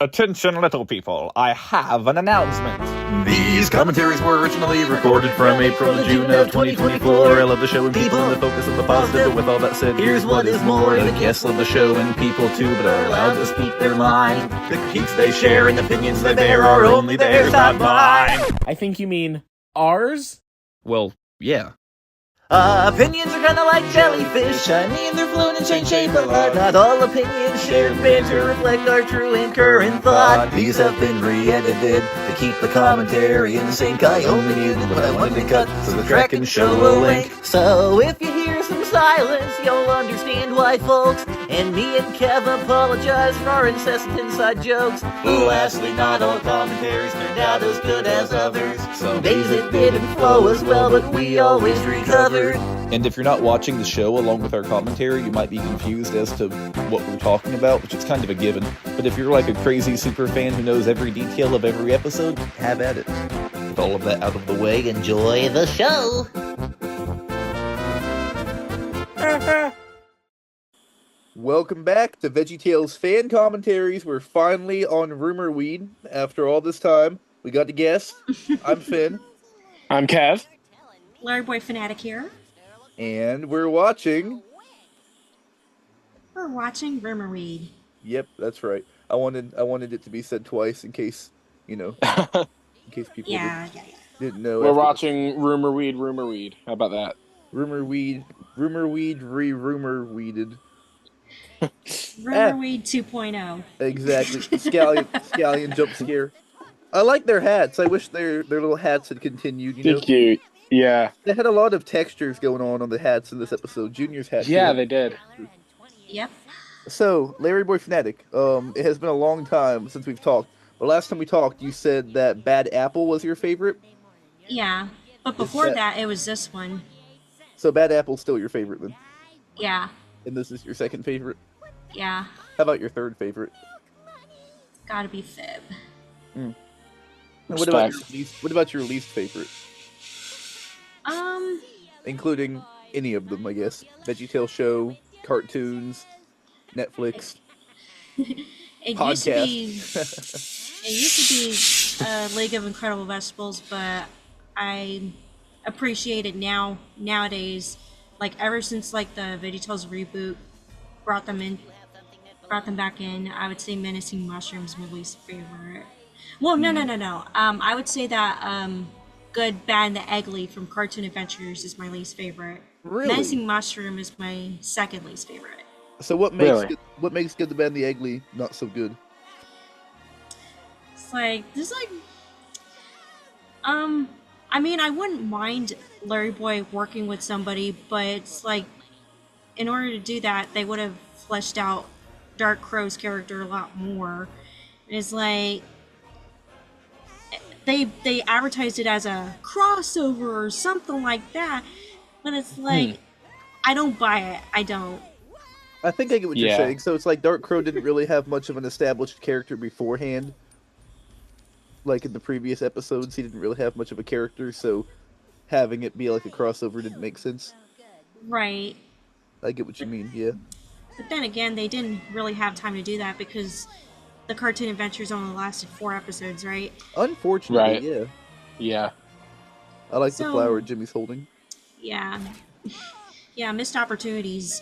Attention, little people, I have an announcement. These commentaries were originally recorded from April to June of 2024. I love the show and people and the focus of the positive, but with all that said, Here's what is more. The guests love the show and people too, but are allowed to speak their mind. The critiques they share and opinions they bear are only theirs, not mine. I think you mean ours? Well, yeah. Opinions are kinda like jellyfish, shiny and they're flown and change shape a lot. Not all opinions shared banter reflect our true and current thought. These have been re-edited to keep the commentary in sync. I only muted what I wanted to cut so the track can show a link. So if you hear some silence, you'll understand why, folks. And me and Kev apologize for our incessant inside jokes. Lastly, not all commentaries turned out as good as others. Some days it didn't flow as well, but we always recovered. And if you're not watching the show along with our commentary, you might be confused as to what we're talking about, which is kind of a given. But if you're like a crazy super fan who knows every detail of every episode, have at it. With all of that out of the way, Enjoy the show! Welcome back to VeggieTales Fan-Commentaries. We're finally on Rumor Weed after all this time. We got to guess. I'm Finn. I'm Kev. LarryBoy Fanatic here. And we're watching... We're watching Rumor Weed. Yep, that's right. I wanted it to be said twice in case, in case people didn't know. We're watching Rumor Weed. How about that? Rumor Weed, Rumor Weeded. Rumor Weed 2.0. Exactly. Scallion jump scare. I like their hats. I wish their little hats had continued, They're cute. Yeah. They had a lot of textures going on the hats in this episode. Junior's hat. Yeah, they did. Yep. So, LarryBoy Fanatic, it has been a long time since we've talked. But last time we talked, you said that Bad Apple was your favorite? Yeah. But before that, it was this one. So Bad Apple's still your favorite then? Yeah. And this is your second favorite? Yeah. How about your third favorite? Gotta be Fib. And what about your least favorite? Including any of them, I guess. VeggieTales show, cartoons, Netflix, podcast. It used to be League of Incredible Vegetables, but I appreciate it nowadays. Like ever since like the VeggieTales reboot brought them back in, I would say Menacing Mushrooms my least favorite. Well, no. I would say that Good, Bad, and the Ugly from Cartoon Adventures is my least favorite. Really? Menacing Mushroom is my second least favorite. So what makes Good, the Bad, and the Ugly not so good? It's like there's like I mean, I wouldn't mind LarryBoy working with somebody, but it's like in order to do that, they would have fleshed out Dark Crow's character a lot more. It's like they advertised it as a crossover or something like that, but it's like I don't buy it. I don't. I think I get what you're saying. So it's like Dark Crow didn't really have much of an established character beforehand. Like in the previous episodes, he didn't really have much of a character, so having it be like a crossover didn't make sense. Right. I get what you mean, yeah. But then again, they didn't really have time to do that because the Cartoon Adventures only lasted 4 episodes, right? Unfortunately, right. Yeah. I like the flower Jimmy's holding. Yeah. Yeah, missed opportunities.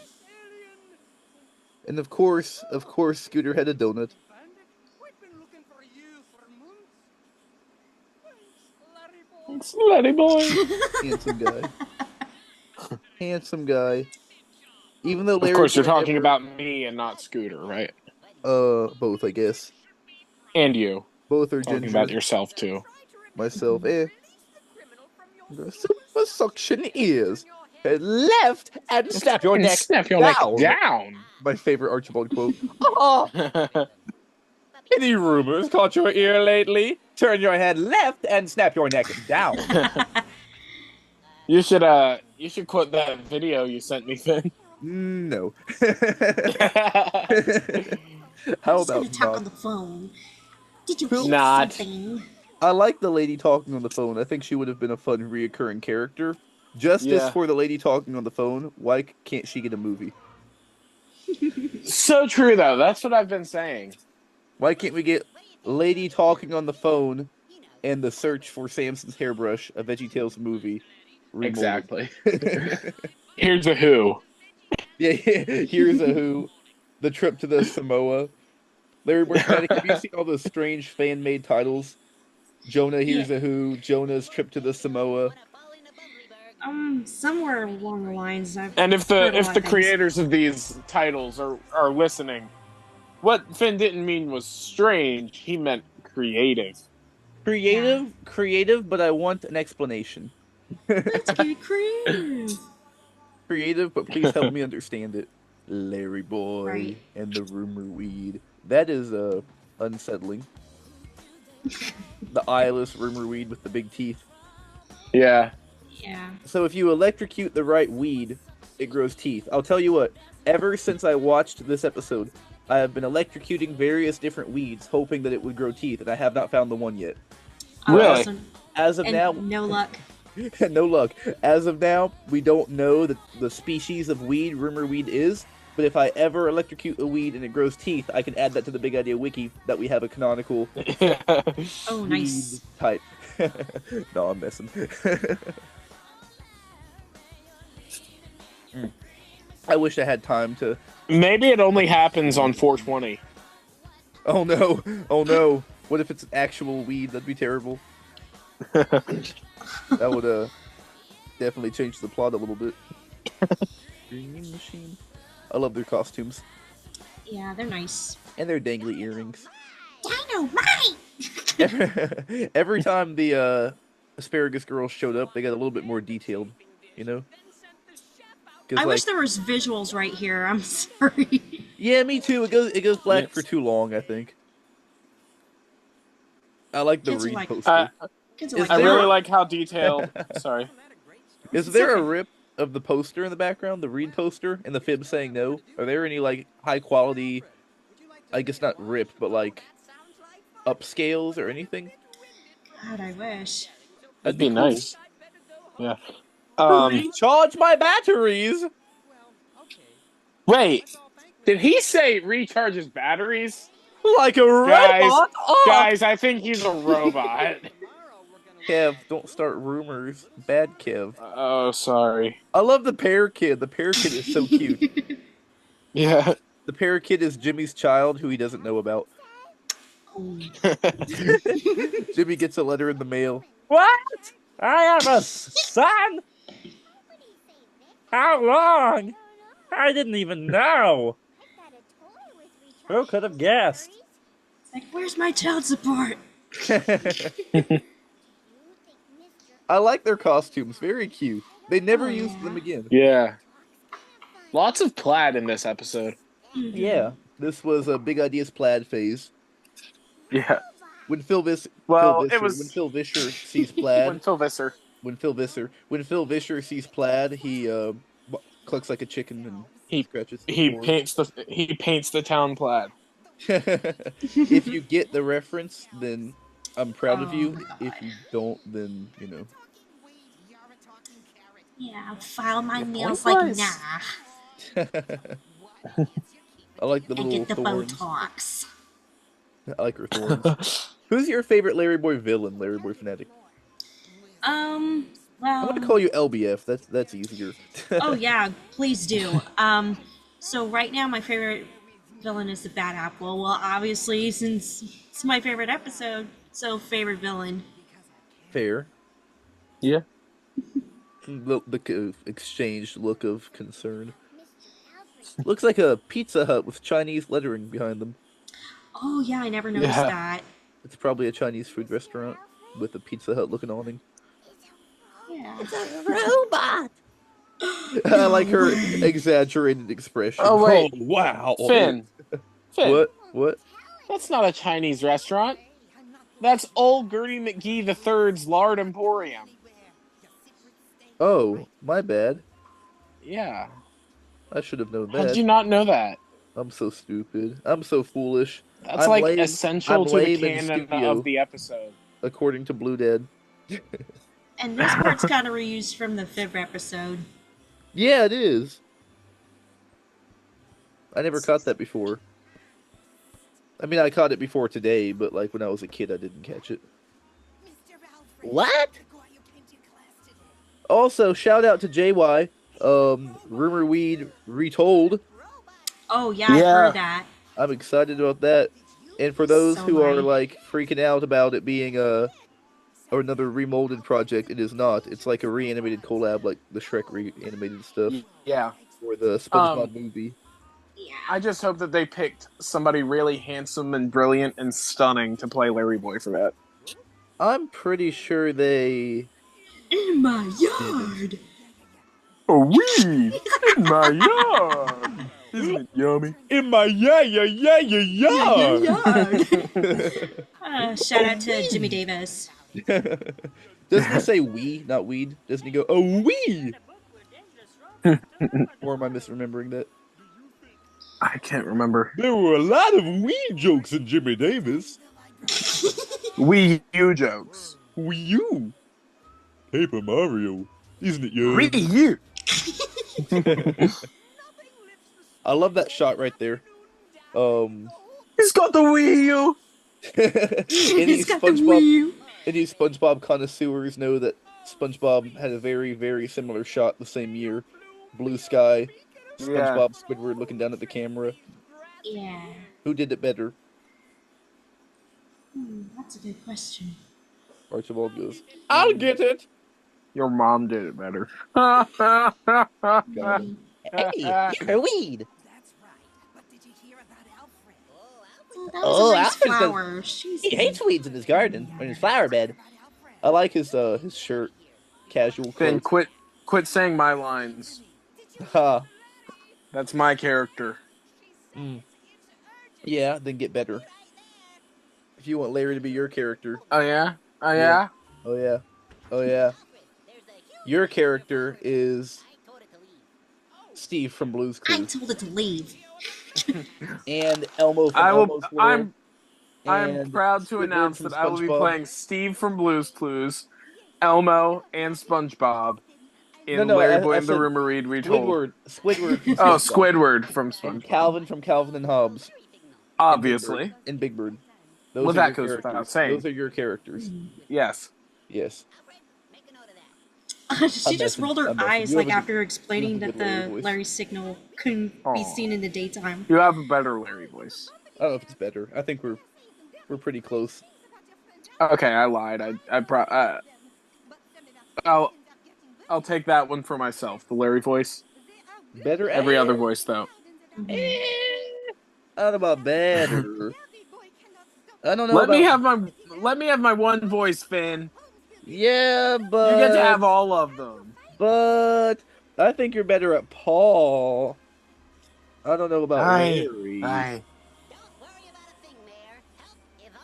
And of course, Scooter had a donut. It's LarryBoy. Handsome guy. Even though Larry, of course, you're talking about me and not Scooter, right? Both, I guess. And you. Both are talking ginger. about yourself too. Myself, Super suction ears. Left and snap your neck down. My favorite Archibald quote. Any rumors caught your ear lately? Turn your head left and snap your neck down. You should quote that video you sent me, Finn. No. How about talk on the phone? Did you eat something? I like the lady talking on the phone. I think she would have been a fun reoccurring character. Justice for the lady talking on the phone. Why can't she get a movie? So true, though. That's what I've been saying. Why can't we get Lady talking on the phone and the search for Samson's hairbrush, a VeggieTales movie? Remolded. Exactly. Here's a Who. Yeah, here's a Who. The trip to the Samoa. LarryBoy Fanatic, have you seen all those strange fan-made titles? Jonah, here's a Who. Jonah's trip to the Samoa. Somewhere along the lines, I've And if heard a lot the of things. creators of these titles are listening, what Finn didn't mean was strange. He meant creative. Creative, but I want an explanation. Let's get creative. Creative, but please help me understand it. LarryBoy Right. and the rumor weed. That is unsettling. The eyeless rumor weed with the big teeth. Yeah. Yeah. So if you electrocute the right weed, it grows teeth. I'll tell you what, ever since I watched this episode, I have been electrocuting various different weeds, hoping that it would grow teeth, and I have not found the one yet. Really? Awesome. As of And now, no luck. no luck. As of now, we don't know the species of weed rumor weed is, but if I ever electrocute a weed and it grows teeth, I can add that to the Big Idea Wiki that we have a canonical Oh, nice. weed type. No, I'm messing. I wish I had time to. Maybe it only happens on 420. Oh no! Oh no! What if it's an actual weed? That'd be terrible. That would definitely change the plot a little bit. Green machine. I love their costumes Yeah, they're nice. and their dangly earrings. Dynamite! Every time the asparagus girls showed up, they got a little bit more detailed. You know. I wish there was visuals right here. I'm sorry. Yeah, me too. It goes black for too long, I think. I like the Kids are read like- poster. Kids are Is like, I there- really like how detailed. Sorry. Is there a rip of the poster in the background, the read poster, and the fib saying no? Are there any like high quality, I guess not rip, but like upscales or anything? God, I wish. That'd be cool. nice. Yeah. Recharge my batteries. Wait. Did he say recharges batteries? Like a robot. Guys, I think he's a robot. Kev, don't start rumors. Bad Kev. Oh, sorry. I love the pear kid. The pear kid is so cute. Yeah. The pear kid is Jimmy's child, who he doesn't know about. Oh, Jimmy gets a letter in the mail. What? I have a son? How long? I didn't even know. Who could have guessed? it's like, where's my child support? I like their costumes. Very cute. They never used them again. Yeah. Lots of plaid in this episode. Yeah. This was a Big Ideas Plaid phase. Yeah. When Phil Vischer sees Plaid, when Phil Vischer sees Plaid, he clucks like a chicken and scratches. He paints the town plaid. If you get the reference, then I'm proud of you. God. If you don't, then you know. Yeah, I'll file my nails point like was- nah. I like the And little get the thorns. Botox. I like her thorns. Who's your favorite LarryBoy villain, LarryBoy Fanatic? Well. I'm gonna call you LBF. That's easier. Oh yeah, please do. So right now my favorite villain is the Bad Apple. Well, obviously since it's my favorite episode, so favorite villain. Fair. Yeah. The exchanged look of concern. Looks like a Pizza Hut with Chinese lettering behind them. Oh yeah, I never noticed Yeah. that. It's probably a Chinese food restaurant with a Pizza Hut looking awning. Yeah. Robot! I like her exaggerated expression. Oh, wait. Oh, wow. Finn. What? That's not a Chinese restaurant. That's old Gertie McGee III's Lard Emporium. Oh, my bad. Yeah. I should have known How did that. you not know that? I'm so stupid. I'm so foolish. That's I'm like lame- essential I'm to the lame in canon studio. of the episode. According to Blue Dad. And this part's kind of reused from the Fib episode. Yeah, it is. I never caught that before. I mean, I caught it before today, but like when I was a kid, I didn't catch it. What? Also, shout out to JY. Rumor Weed retold. Oh yeah, I've heard that. I'm excited about that. And for those So who are right. like freaking out about it being or another remolded project, it is not. It's like a reanimated collab, like the Shrek reanimated stuff, Yeah. or the SpongeBob movie. Yeah. I just hope that they picked somebody really handsome and brilliant and stunning to play LarryBoy for that. I'm pretty sure they. In my yard. A weed in my yard. Isn't it yummy? In my yard. Shout out to Jimmy Davis. Doesn't he say we, not weed? Doesn't he go, oh, we? Or am I misremembering that? I can't remember. There were a lot of weed jokes in Jimmy Davis. Wii U jokes. Wii U. Paper Mario. Isn't it young? Wii U. I love that shot right there. He's got the Wii U. Any SpongeBob connoisseurs know that SpongeBob had a very, very similar shot the same year. Blue sky, SpongeBob, Squidward looking down at the camera. Yeah. Who did it better? That's a good question. Archibald goes, I'll get it! Your mom did it better. Hey, you're weed. Oh, that was Alfred nice says- flowers. He hates weeds in his garden or in his flower bed. I like his shirt. Casual Finn, clothes. quit saying my lines. Ha. That's my character. Yeah, then get better. If you want Larry to be your character. Oh yeah? Oh Yeah. yeah? Oh yeah. Oh yeah. Your character is Steve from Blue's I Clues. told it to leave. And Elmo from I will Elmo's World. I'm and proud to Squidward announce from that I will be SpongeBob. playing Steve from Blue's Clues, Elmo, and SpongeBob in No, Larry I Boy and the said Rumor Read Retold. Squidward from Oh, SpongeBob. Squidward from And SpongeBob. Calvin from Calvin and Hobbes. Obviously. And Big Bird. Well, are that your goes characters. without saying. Those are your characters. Yes. Yes. She just rolled her I'm messing. eyes You like have a- after explaining you have that a good Larry the voice. Larry signal couldn't be Aw. seen in the daytime. You have a better Larry voice. I don't know if it's better. I think we're pretty close. Okay, I lied. I'll take that one for myself. The Larry voice. Better Every other voice, though. I don't know about better. I don't know. Let me about- have my one voice, Finn. Yeah, but You get to have all of them. But I think you're better at Paul. I don't know about Larry. I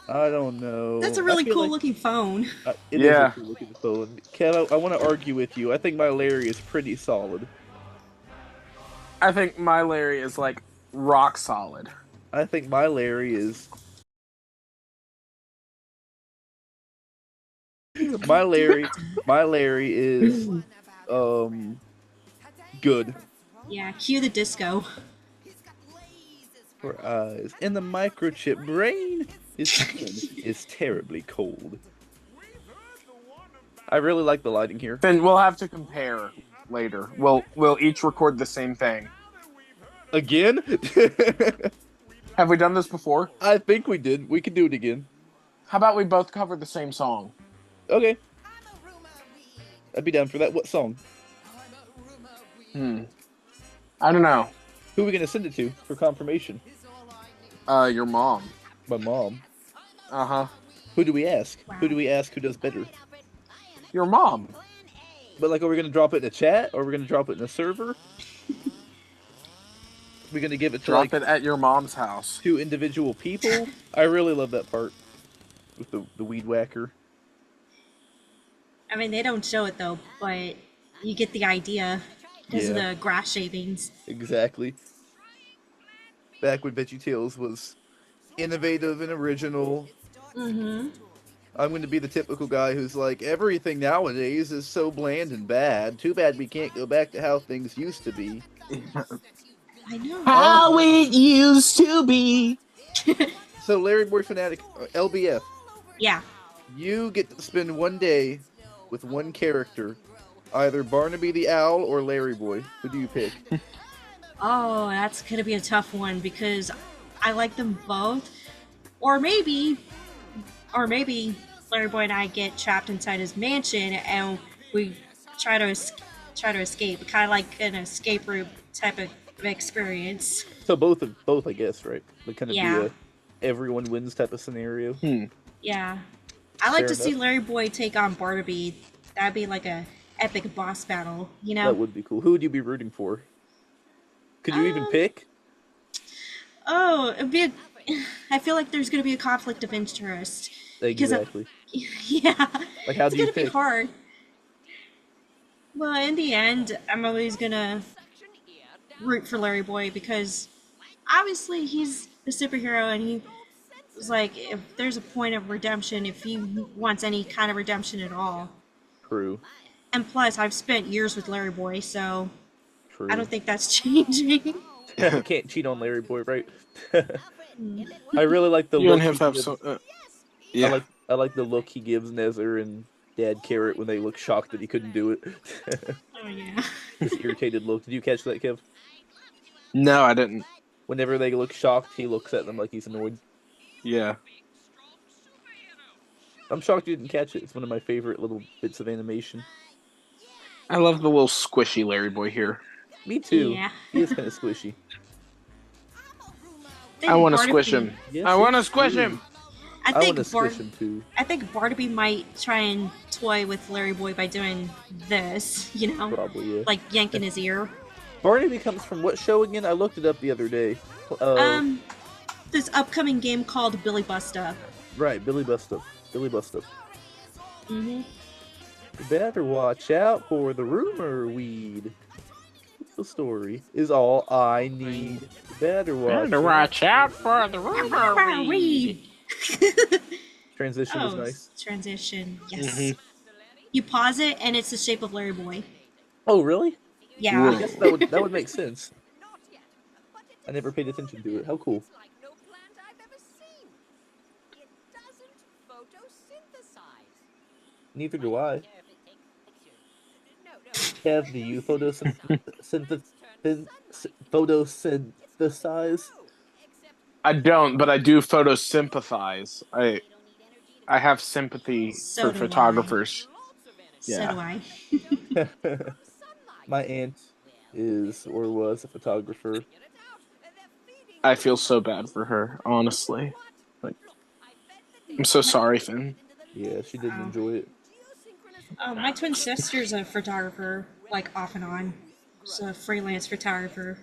don't know. That's a I really feel cool like- looking phone. It is Yeah. a cool looking phone. Kev, I want to argue with you. I think my Larry is pretty solid. I think my Larry is like rock solid. I think my Larry is. My Larry is, good. Yeah, cue the disco. For eyes and the microchip brain is terribly cold. I really like the lighting here. Then we'll have to compare later. We'll each record the same thing. Again? Have we done this before? I think we did. We could do it again. How about we both cover the same song? Okay. I'd be down for that. What song? I don't know. Who are we gonna send it to for confirmation? Your mom. My mom. Uh-huh. Who do we ask? Who do we ask who does better? Your mom. But like, are we gonna drop it in a chat, or are we gonna drop it in a server? We're gonna give it to Drop like it at your mom's house. 2 individual people. I really love that part with the weed whacker. I mean, they don't show it though, but you get the idea because of Yeah. the grass shavings. Exactly. Back when VeggieTales was innovative and original. Mm-hmm. I'm going to be the typical guy who's like, everything nowadays is so bland and bad. Too bad we can't go back to how things used to be. I know. How it used to be. So LarryBoy Fanatic, LBF, Yeah. you get to spend one day with one character, either Barnaby the Owl or LarryBoy. Who do you pick? Oh, that's gonna be a tough one because I like them both. Or maybe Larry Boy and I get trapped inside his mansion and we try to escape, kind of like an escape room type of experience. So both, I guess, right? Like kind of be Yeah. a everyone wins type of scenario. Yeah, I like Fair to see enough. Larry Boy take on Barnaby. That'd be like a epic boss battle, you know? That would be cool. Who would you be rooting for? Could you even pick? Oh, I feel like there's gonna be a conflict of interest. Exactly. Yeah, Like, how it's do you gonna be pick? hard. Well, in the end, I'm always gonna root for Larry Boy because obviously he's a superhero and he was like, if there's a point of redemption, if he wants any kind of redemption at all. True. And plus, I've spent years with Larry Boy, so True. I don't think that's changing. You can't cheat on LarryBoy, right? I really like the You look. and him he have gives- so. Yeah. I like the look he gives Nether and Dad Carrot when they look shocked that he couldn't do it. Oh yeah. This irritated look. Did you catch that, Kev? No, I didn't. Whenever they look shocked, he looks at them like he's annoyed. Yeah. I'm shocked you didn't catch it. It's one of my favorite little bits of animation. I love the little squishy Larry Boy here. Me too. Yeah. He is kind of squishy. I want to Barnaby- squish him. Yes, I want to it's squish true. him. I I want think to squish him too. I think Barnaby might try and toy with Larry Boy by doing this, you know, Probably, yeah. like yanking his ear. Barnaby comes from what show again? I looked it up the other day. This upcoming game called Billy Busta. Right, Billy Busta. Billy Busta. Mm-hmm. You better watch out for the rumor weed. The story is all I need. You better watch out for the rumor Weed. Transition was Oh, nice. transition. Yes. Mhm. You pause it, and it's the shape of Larry Boy. Oh, really? Yeah. I guess that would make sense. I never paid attention to it. How cool. Neither do I. Kev, do you photosynthesize? I don't, but I do photosympathize. I have sympathy So for do photographers. So Yeah. do I. My aunt is or was a photographer. I feel so bad for her, honestly. Like, I'm so sorry, Finn. Yeah, she didn't enjoy it. My twin sister's a photographer, like off and on. She's a freelance photographer.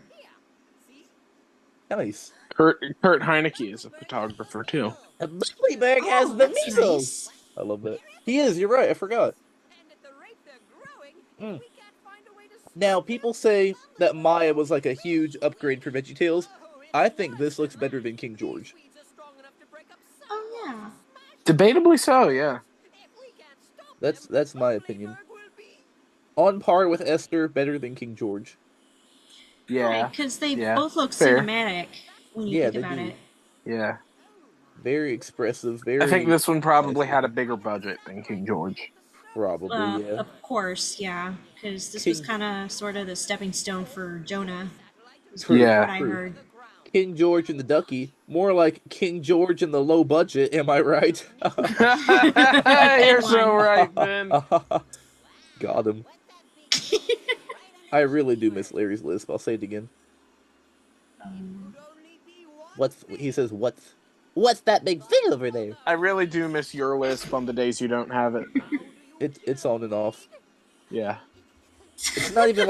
Nice. Kurt Heineke is a photographer too. A Billyberg has the That's measles. nice. I love that. He is. You're right. I forgot. Now, people say that Maya was like a huge upgrade for VeggieTales. I think this looks better than King George. Oh yeah. Debatably so, yeah. That's my opinion. On par with Esther, better than King George. Yeah. Because they Yeah. both look Fair. cinematic when you Yeah, think they about do. it. Yeah. Very expressive. Very. I think this one probably had a bigger budget than King George. Probably, yeah. Of course, yeah. Because this was kind of sort of the stepping stone for Jonah. is True, Yeah. What I true. heard. King George and the Ducky. More like King George and the low budget, am I right? You're so right, Finn. Got him. I really do miss Larry's lisp. I'll say it again. He says, what's that big thing over there? I really do miss your lisp on the days you don't have it. It's on and off. Yeah. It's not even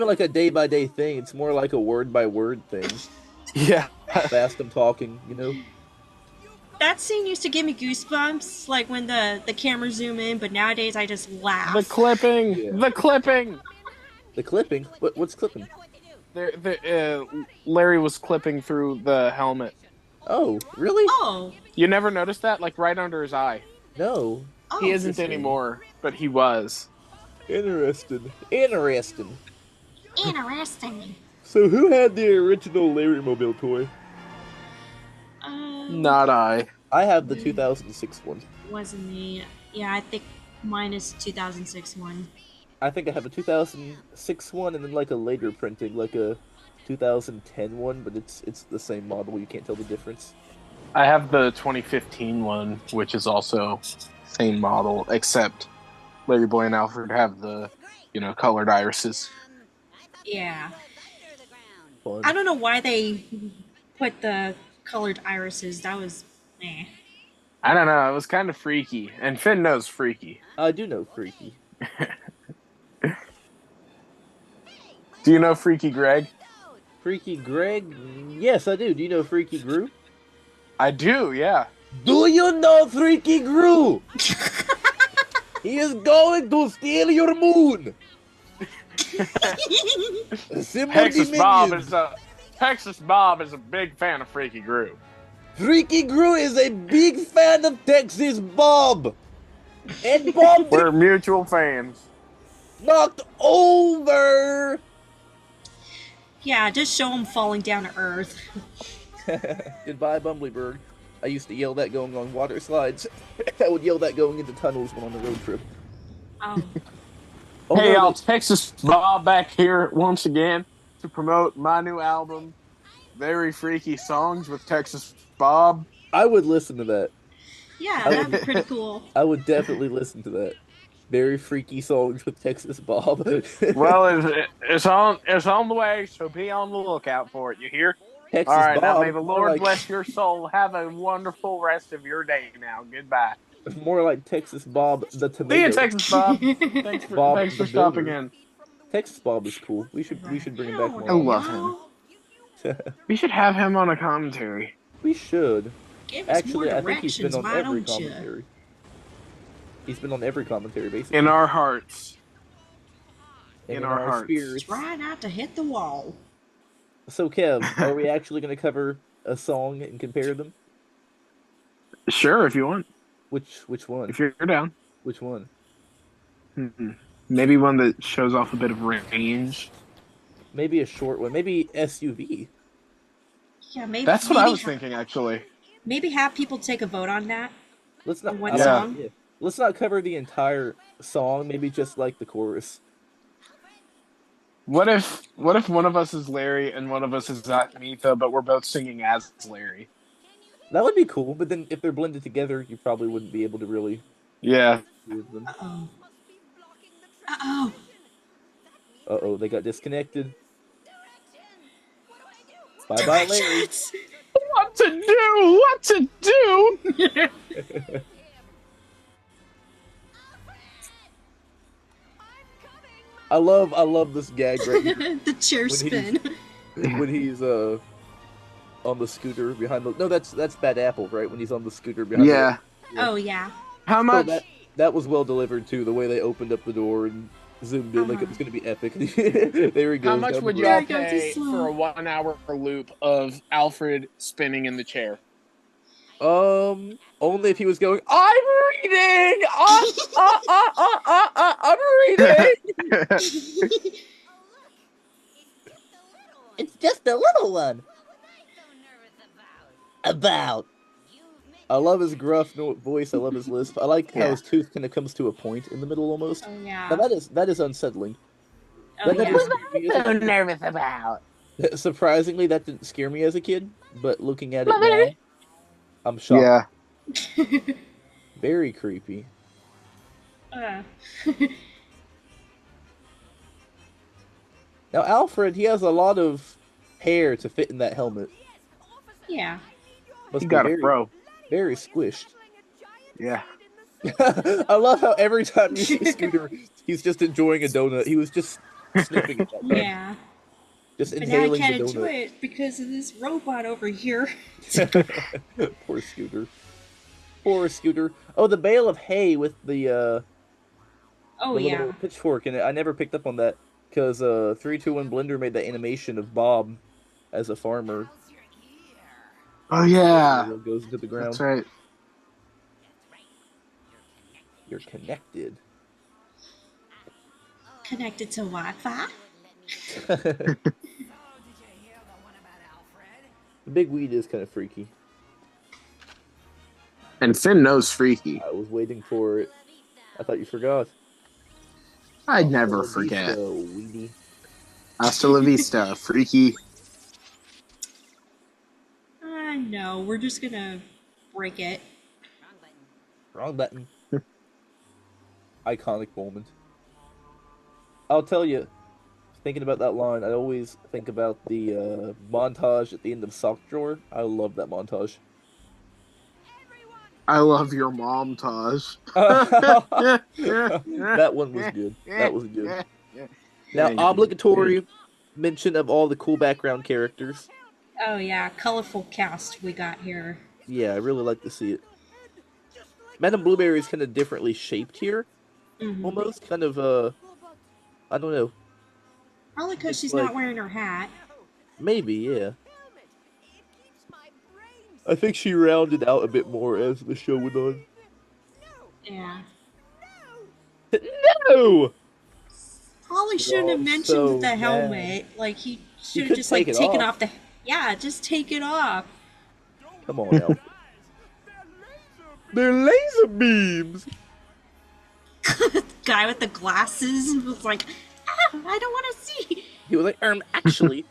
like a day by day thing. It's more like a word by word thing. Yeah. Fast I'm talking, you know. That scene used to give me goosebumps, like when the camera zoom in, but nowadays I just laugh. The clipping. Yeah. The clipping. The clipping. What's clipping? Larry was clipping through the helmet. Oh, really? Oh, You never noticed that? Like right under his eye. No. oh. He isn't interesting. anymore, but he was. Interesting. Interesting. So who had the original Larry Mobile toy? Not I. I have the 2006 one. Wasn't me. Yeah, I think mine is 2006 one. I think I have a 2006 one and then like a later printing, like a 2010 one, but it's the same model. You can't tell the difference. I have the 2015 one, which is also same model, except LarryBoy and Alfred have the, colored irises. Yeah. Fun. I don't know why they put the colored irises. That was meh. I don't know. It was kind of freaky, and Finn knows freaky. I do know Freaky. Do you know Freaky Greg? Freaky Greg? Yes, I do. Do you know Freaky Gru? I do, yeah. Do you know Freaky Gru? He is going to steal your moon. Texas Bob is a big fan of Freaky Gru. Freaky Gru is a big fan of Texas Bob. And Bob We're mutual fans. knocked over. Yeah, just show him falling down to earth. Goodbye, Bumbleberg. I used to yell that going on water slides. I would yell that going into tunnels when on the road trip. Hey, y'all, Texas Bob back here once again to promote my new album, Very Freaky Songs with Texas Bob. I would listen to that. Yeah, that'd be pretty cool. I would definitely listen to that. Very Freaky Songs with Texas Bob. Well, it's on the way, so be on the lookout for it. You hear? Texas All right, Bob, now may the Lord like, bless your soul. Have a wonderful rest of your day now. Goodbye. more like Texas Bob the tomato. See you, Texas Bob. Thanks for stopping in. Texas Bob is cool. We should bring him back more. I love him. We should have him on a commentary. We should. Give us Actually, more I think he's been directions, on why every don't ya? commentary. He's been on every commentary, basically. In our hearts. And in our hearts. spirits. Try not to hit the wall. So, Kev, are we actually going to cover a song and compare them? Sure, if you want. Which one? If you're down. Which one? Maybe one that shows off a bit of range. Maybe a short one. Maybe SUV. Yeah, maybe. That's what I was thinking, actually. Maybe have people take a vote on that. Let's not. One song. Yeah. Let's not cover the entire song. Maybe just like the chorus. What if one of us is Larry and one of us is Agnetha, but we're both singing as Larry? That would be cool, but then if they're blended together, you probably wouldn't be able to really. Yeah. Hear them. Uh-oh. Uh-oh. Uh-oh, they got disconnected. Bye-bye, Larry. What to do? What to do? I love this gag right here. The chair spin. When he's on the scooter behind the. No, that's Bad Apple, right? When he's on the scooter behind. Yeah. Oh yeah. How much? Oh, that was well delivered too. The way they opened up the door and zoomed in like it was going to be epic. There he goes. How much would y'all pay for a 1 hour loop of Alfred spinning in the chair? Only if he was going, I'm reading! I'm reading! It's just a little one. About. I love his gruff voice. I love his lisp. I like how his tooth kind of comes to a point in the middle almost. Oh yeah. Now that is unsettling. Oh, That yeah. doesn't scare me as a- nervous about. Surprisingly, that didn't scare me as a kid, but looking at it now, I'm shocked. Yeah. Very creepy. Uh. Now, Alfred, he has a lot of hair to fit in that helmet. Yeah. Must You be got a very, pro. very squished. Yeah. I love how every time you see Scooter, he's just enjoying a donut. He was just sniffing it that time. Yeah. Just But now I inhaling can't the enjoy donut. it because of this robot over here. Poor Scooter. Poor Scooter. Oh, the bale of hay with the Oh the yeah. little pitchfork in it. I never picked up on that because 321 Blender made that animation of Bob as a farmer. Oh yeah. It goes into the ground. That's right. You're connected. Connected to Wi-Fi. The big weed is kind of freaky. And Finn knows Freaky. I was waiting for it. I thought you forgot. I'd Hasta never la forget. vista, weenie. Hasta la vista, Freaky. No, we're just gonna break it. Wrong button. Iconic moment. I'll tell you, thinking about that line, I always think about the montage at the end of Sock Drawer. I love that montage. I love your mom, Taj. That one was good. That was good. Now, obligatory mention of all the cool background characters. Oh yeah, colorful cast we got here. Yeah, I really like to see it. Madame Blueberry is kind of differently shaped here. Almost kind of, I don't know. Probably because It's she's like- not wearing her hat. Maybe, yeah. I think she rounded out a bit more as the show went on. Yeah. No! Probably shouldn't have mentioned so the helmet. mad. Like he should could have just like take it taken off. off the. Yeah, just take it off. Come on, Alfred. They're laser beams! Guy with the glasses was like, I don't want to see. He was like, actually,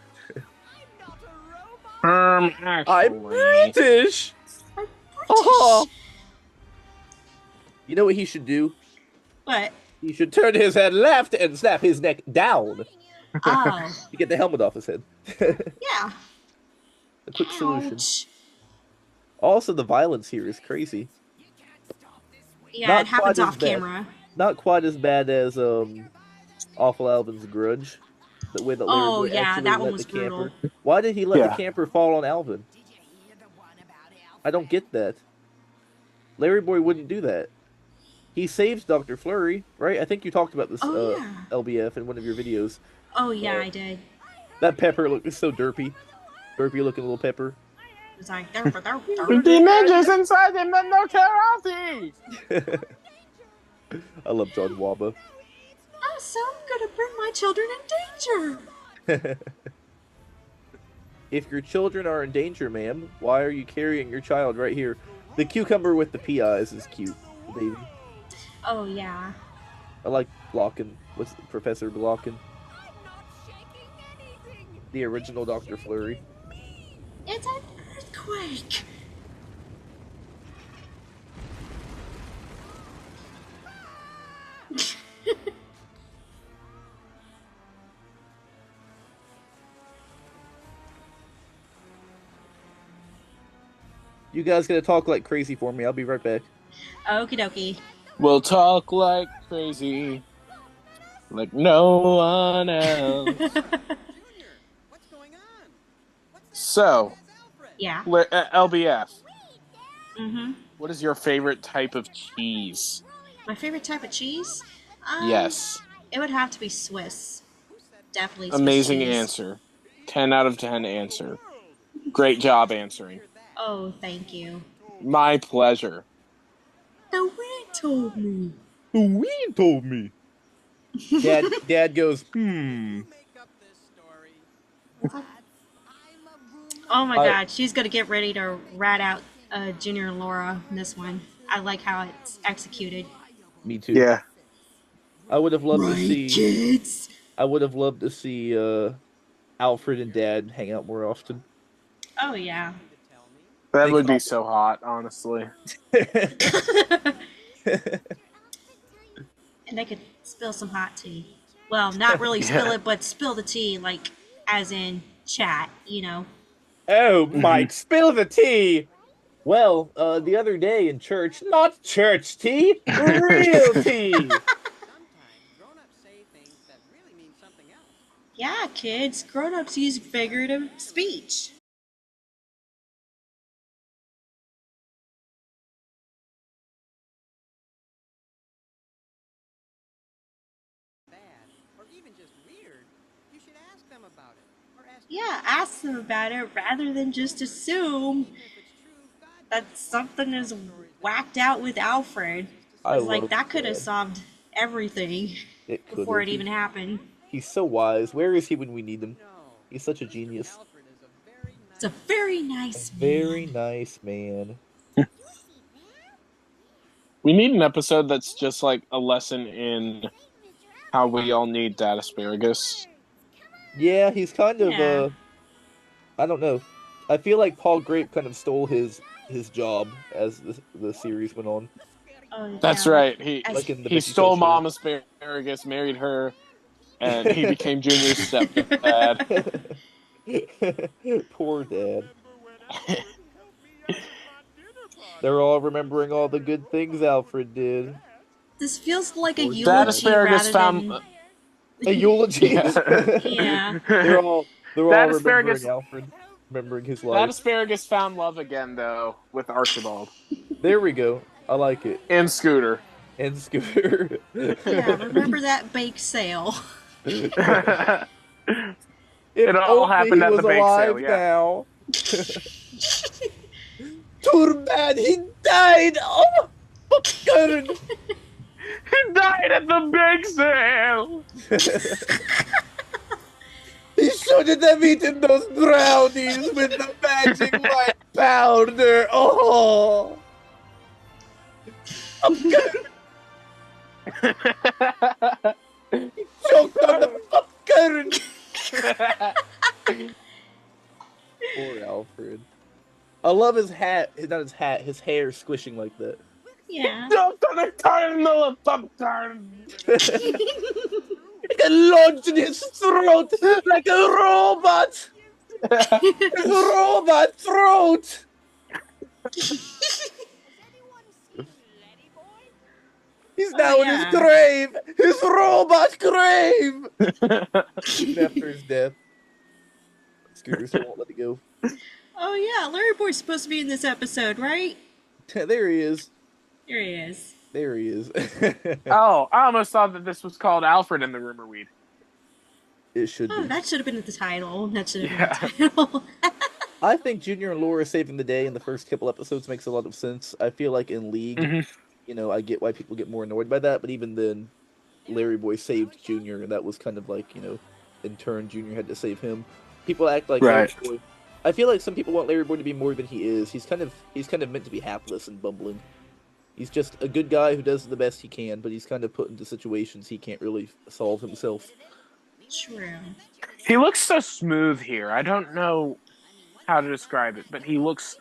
Actually. I'm British! Oh. You know what he should do? What? He should turn his head left and snap his neck down Oh, to get the helmet off his head. yeah. A quick solution. Ouch. Also, the violence here is crazy. Yeah, Not it happens quite as off bad. camera. Not quite as bad as Awful Alvin's Grudge. The way that Oh, LarryBoy yeah, actually that one let was the camper. brutal. Why did he let Yeah. the camper fall on Alvin? I don't get that. LarryBoy wouldn't do that. He saves Dr. Flurry, right? I think you talked about this Oh, yeah. LBF in one of your videos. Oh, yeah, I did. That pepper looked so derpy. Derpy looking little pepper. It was like, there. The ninjas inside him that know karate! I love John Waba. Oh, so I'm gonna bring my children in danger. If your children are in danger, ma'am, why are you carrying your child right here? The cucumber with the pea eyes is cute, the baby. Oh, yeah. I like Blockin. What's Professor Blockin? The original Dr. Flurry. It's an earthquake. You guys gonna talk like crazy for me. I'll be right back. Okie dokie. We'll talk like crazy. Like no one else. So, Yeah. LBF, Mm-hmm. what is your favorite type of cheese? My favorite type of cheese? Yes. It would have to be Swiss. Definitely Swiss Amazing cheese. answer. 10 out of 10 answer. Great job answering. Oh, thank you. My pleasure. The wind told me. The weed told me. Dad goes, Oh my god, she's gonna get ready to rat out Junior and Laura in this one. I like how it's executed. Me too. Yeah. I would have loved to see. kids? I would have loved to see Alfred and Dad hang out more often. Oh yeah. That would be so hot, honestly. And they could spill some hot tea. Well, not really spill it, but spill the tea, like, as in chat, you know. Oh, Mike, spill the tea! Well, the other day in church, not church tea, real tea! Yeah, kids, grown-ups use figurative speech. Yeah, ask them about it rather than just assume that something is whacked out with Alfred. It's like that could have solved everything before it even happened. He's so wise. Where is he when we need him? He's such a genius. It's a very nice man. Very nice man. We need an episode that's just like a lesson in how we all need that asparagus. Yeah, he's kind of Yeah. I don't know. I feel like Paul Grape kind of stole his job as the series went on. Oh, That's yeah. right. He Like in the he VeggieTales stole show. Mom Asparagus, married her, and he became Junior's stepdad. Poor dad. They're all remembering all the good things Alfred did. This feels like a That eulogy That asparagus rather found. than. A eulogy. Yeah. They're all That remembering asparagus. Alfred, remembering his That life. asparagus found love again, though, with Archibald There we go. I like it. and Scooter. And Scooter. Yeah, remember that bake sale. If It all only happened he at was the bake alive sale, yeah. now. Too bad he died. Oh, fucker. He died at the bake sale. He shouldn't have eaten those brownies with the magic white powder. Oh. Fucker. He choked on the fucker. Poor Alfred. I love his hat. Not his hat. His hair squishing like that. Yeah. Jumped on a kernel of popcorn. It lodged in his throat like a robot. His robot throat. He's now in his grave. His robot grave. Even after his death. Scooter still won't let it go. Oh yeah, LarryBoy's supposed to be in this episode, right? There he is. Here he is. There he is. Oh, I almost thought that this was called Alfred and the Rumor Weed. It should Oh, be. that should have been at the title. That should have been the title. I think Junior and Laura saving the day in the first couple episodes makes a lot of sense. I feel like in League, you know, I get why people get more annoyed by that, but even then, LarryBoy saved Junior, and that was kind of like, you know, in turn, Junior had to save him. People act like Right. LarryBoy. I feel like some people want LarryBoy to be more than he is. He's kind of meant to be hapless and bumbling. He's just a good guy who does the best he can, but he's kind of put into situations he can't really solve himself. True. He looks so smooth here. I don't know how to describe it, but he looks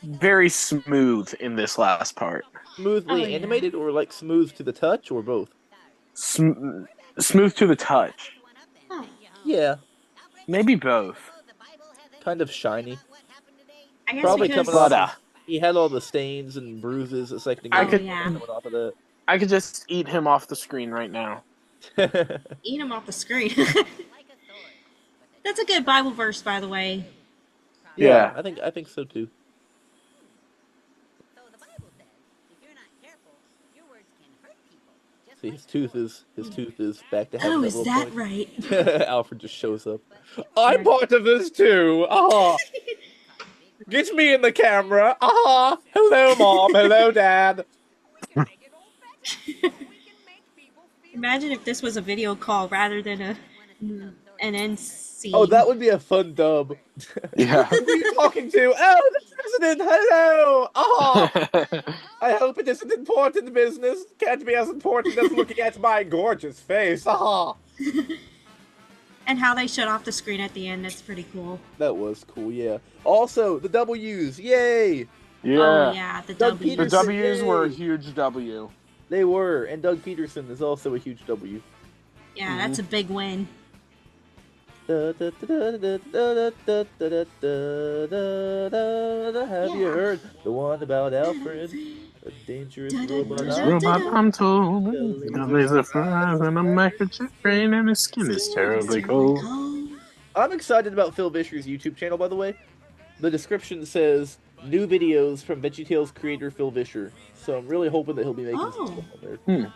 very smooth in this last part. Smoothly Oh, yeah. animated, or like smooth to the touch, or both? Smooth to the touch. Oh, Yeah, Maybe both. kind of shiny. I guess Probably because coming off. But, He had all the stains and bruises a second ago. I could- yeah. coming off of that. I could just eat him off the screen right now. Eat him off the screen. That's a good Bible verse, by the way. Yeah. I think so too. See, his tooth is back to having Oh, that is little that point. right? Alfred just shows up. I'm part of this too. Ah, get me in the camera. Ah, hello, mom. Hello, dad. Imagine if this was a video call rather than an end scene. Oh, that would be a fun dub. Yeah. Who are you talking to? Oh, the president. Hello. Ah. I hope it isn't important business. Can't be as important as looking at my gorgeous face. Ah. And how they shut off the screen at the end, that's pretty cool. That was cool, yeah. Also, the W's, yay! Yeah. Oh, yeah, the Doug W. The Peterson. W's were a Yay. huge W. They were, and Doug Peterson is also a huge W. Yeah, that's a big win. Have you heard the one about Alfred? A dangerous robot. Robot, I'm told. There's a fries and a microchip brain, and his skin is terribly cold. I'm excited about Phil Vischer's YouTube channel, by the way. The description says, new videos from VeggieTales creator Phil Vischer. So I'm really hoping that he'll be making some Oh. stuff on there.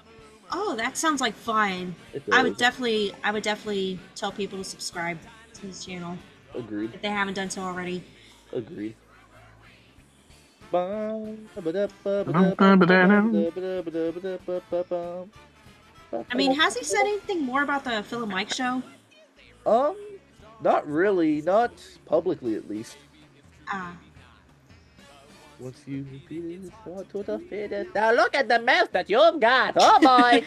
Oh, that sounds like fun. It I would does. definitely tell people to subscribe to his channel Agreed. if they haven't done so already. Agreed. I mean, has he said anything more about the Phil and Mike show? Not really. Not publicly, at least. Ah, Once you repeat it, start to the finish. Now look at the mess that you've got. Oh boy.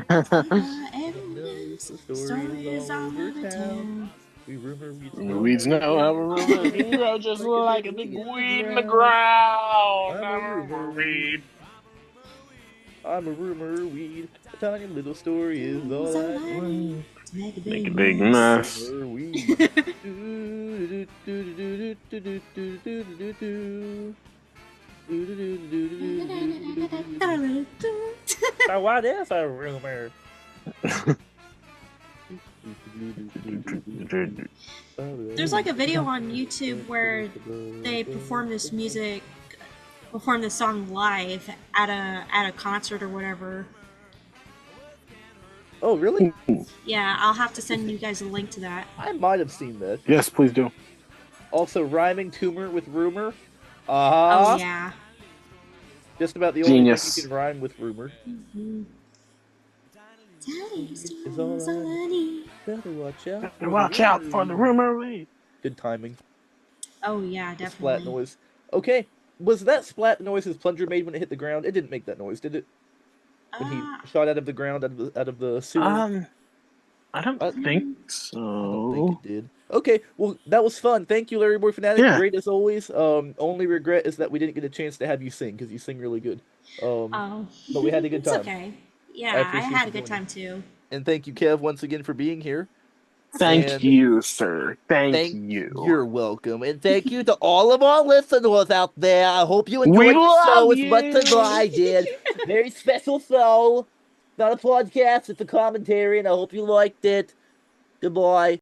The story is all over town. We rumor Weeds know how a rumor can grow just like a big weed in the ground. I'm a rumor weed. I'm a rumor weed. A tiny little story is all I need. Make a Make a big big mess. mess. Rumor weed. So what is a rumor? There's like a video on YouTube where they perform this song live at a concert or whatever. Oh, really? Yeah, I'll have to send you guys a link to that. I might have seen that. Yes, please do. Also, rhyming tumor with rumor. Oh yeah. Just about the only Genius. thing you can rhyme with rumor. Mm-hmm. Is all I need. Better watch out. Watch out for the rumor weed. Good timing. Oh yeah, The definitely. splat noise. Okay, was that splat noise his plunger made when it hit the ground? It didn't make that noise, did it? When he shot out of the ground, out of the sewer? I don't think so. I don't think it did. Okay, well, that was fun. Thank you, LarryBoy Fanatic. Yeah. Great as always. Only regret is that we didn't get a chance to have you sing, because you sing really good. Oh. But we had a good time. It's okay. Yeah, I appreciate had you a good doing time too. And thank you, Kev, once again for being here. Thank And you, sir. Thank you. You're welcome. And thank you to all of our listeners out there. I hope you We enjoyed the show love as much as you. I did. Very special show. Not a podcast, it's a commentary, and I hope you liked it. Goodbye.